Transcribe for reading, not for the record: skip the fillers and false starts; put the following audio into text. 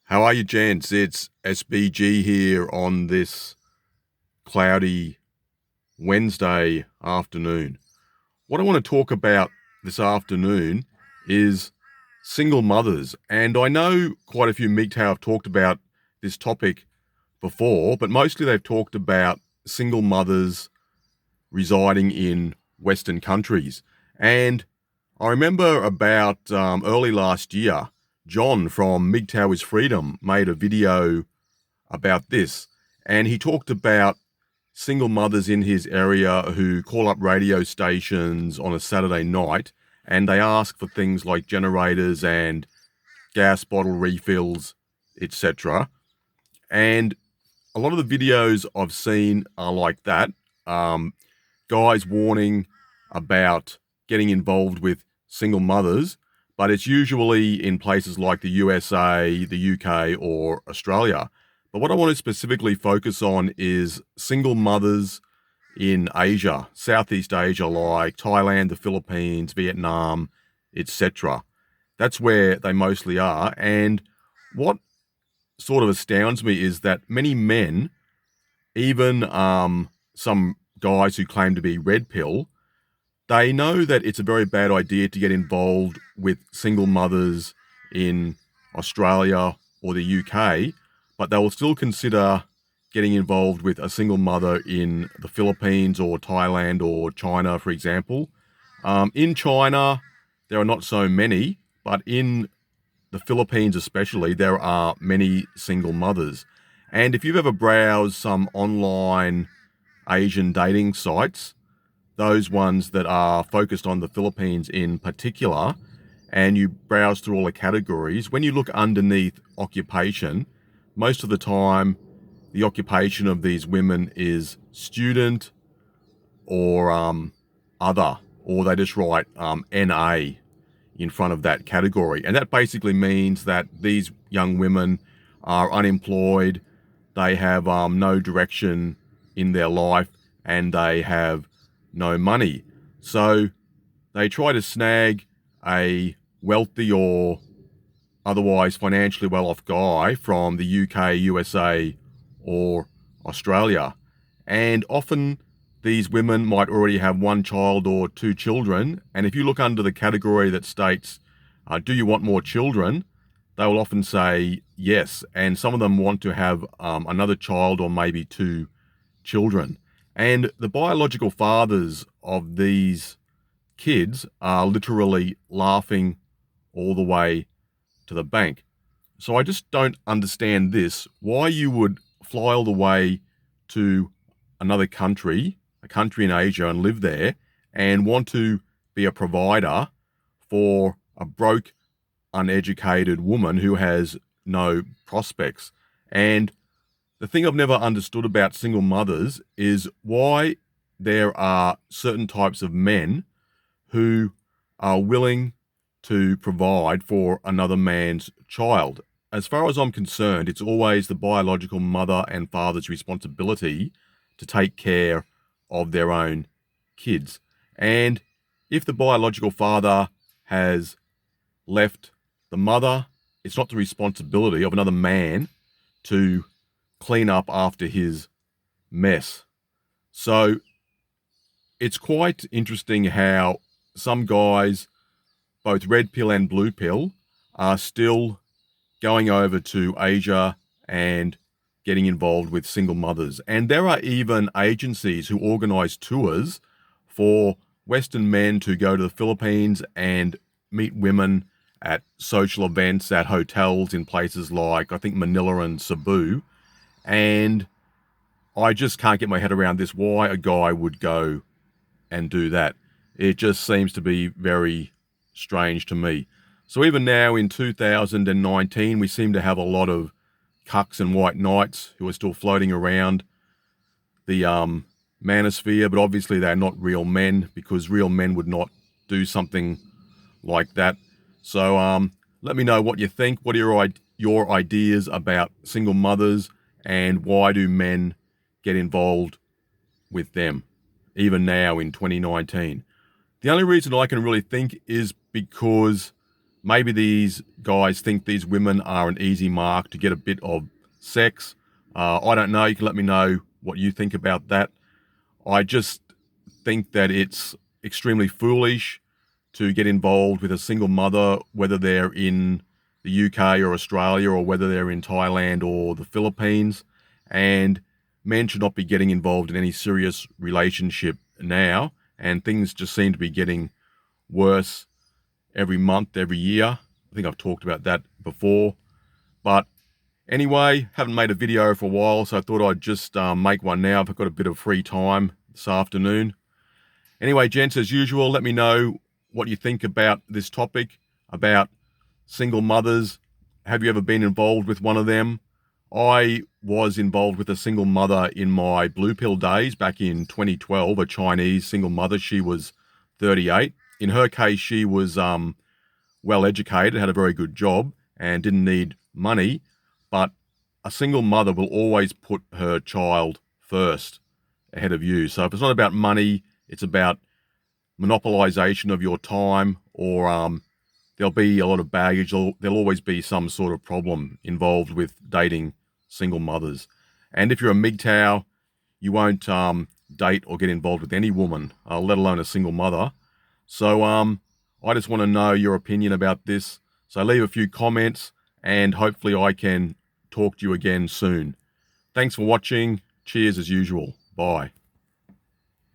How are you, gents? It's SBG here on this cloudy Wednesday afternoon. What I want to talk about this afternoon is single mothers. And I know quite a few MGTOW have talked about this topic before, but mostly they've talked about single mothers residing in Western countries. And I remember about early last year, John from MGTOW is Freedom made a video about this, and he talked about single mothers in his area who call up radio stations on a Saturday night and they ask for things like generators and gas bottle refills, etc. And a lot of the videos I've seen are like that. Guys warning about getting involved with single mothers, but it's usually in places like the USA, the UK, or Australia. But what I want to specifically focus on is single mothers in Asia, Southeast Asia, like Thailand, the Philippines, Vietnam, etc. That's where they mostly are. And what sort of astounds me is that many men, even some guys who claim to be red pill, they know that it's a very bad idea to get involved with single mothers in Australia or the UK, but they will still consider getting involved with a single mother in the Philippines or Thailand or China, for example. In China, there are not so many, but in the Philippines especially, there are many single mothers. And if you've ever browsed some online Asian dating sites, those ones that are focused on the Philippines in particular, and you browse through all the categories, when you look underneath occupation, most of the time the occupation of these women is student or other, or they just write NA in front of that category. And that basically means that these young women are unemployed, they have no direction in their life, and they have no money. So they try to snag a wealthy or otherwise financially well-off guy from the UK, USA, or Australia. And often these women might already have one child or two children. And if you look under the category that states, do you want more children? They will often say yes. And some of them want to have another child or maybe two children. And the biological fathers of these kids are literally laughing all the way to the bank. So I just don't understand this, why you would fly all the way to another country, a country in Asia, and live there and want to be a provider for a broke, uneducated woman who has no prospects. And the thing I've never understood about single mothers is why there are certain types of men who are willing to provide for another man's child. As far as I'm concerned, it's always the biological mother and father's responsibility to take care of their own kids. And if the biological father has left the mother, it's not the responsibility of another man to clean up after his mess. So it's quite interesting how some guys, both red pill and blue pill, are still going over to Asia and getting involved with single mothers. And there are even agencies who organize tours for Western men to go to the Philippines and meet women at social events at hotels in places like, I think, Manila and Cebu. And I just can't get my head around this, why a guy would go and do that. It just seems to be very strange to me. So even now in 2019, we seem to have a lot of cucks and white knights who are still floating around the manosphere, but obviously they're not real men, because real men would not do something like that. So let me know what you think. What are your ideas about single mothers, and why do men get involved with them, even now in 2019? The only reason I can really think is because maybe these guys think these women are an easy mark to get a bit of sex. I don't know. You can let me know what you think about that. I just think that it's extremely foolish to get involved with a single mother, whether they're in the UK or Australia, or whether they're in Thailand or the Philippines. And men should not be getting involved in any serious relationship now. And things just seem to be getting worse every month, every year. I think I've talked about that before. But anyway, haven't made a video for a while, so I thought I'd just make one now if I've got a bit of free time this afternoon. Anyway, gents, as usual, let me know what you think about this topic, about single mothers. Have you ever been involved with one of them? I was involved with a single mother in my blue pill days back in 2012, a Chinese single mother. She was 38. In her case, she was well educated, had a very good job, and didn't need money. But a single mother will always put her child first ahead of you. So if it's not about money, it's about monopolization of your time, or there'll be a lot of baggage. There'll always be some sort of problem involved with dating single mothers. And if you're a MGTOW, you won't date or get involved with any woman, let alone a single mother. So I just want to know your opinion about this. So leave a few comments, and hopefully I can talk to you again soon. Thanks for watching. Cheers as usual. Bye.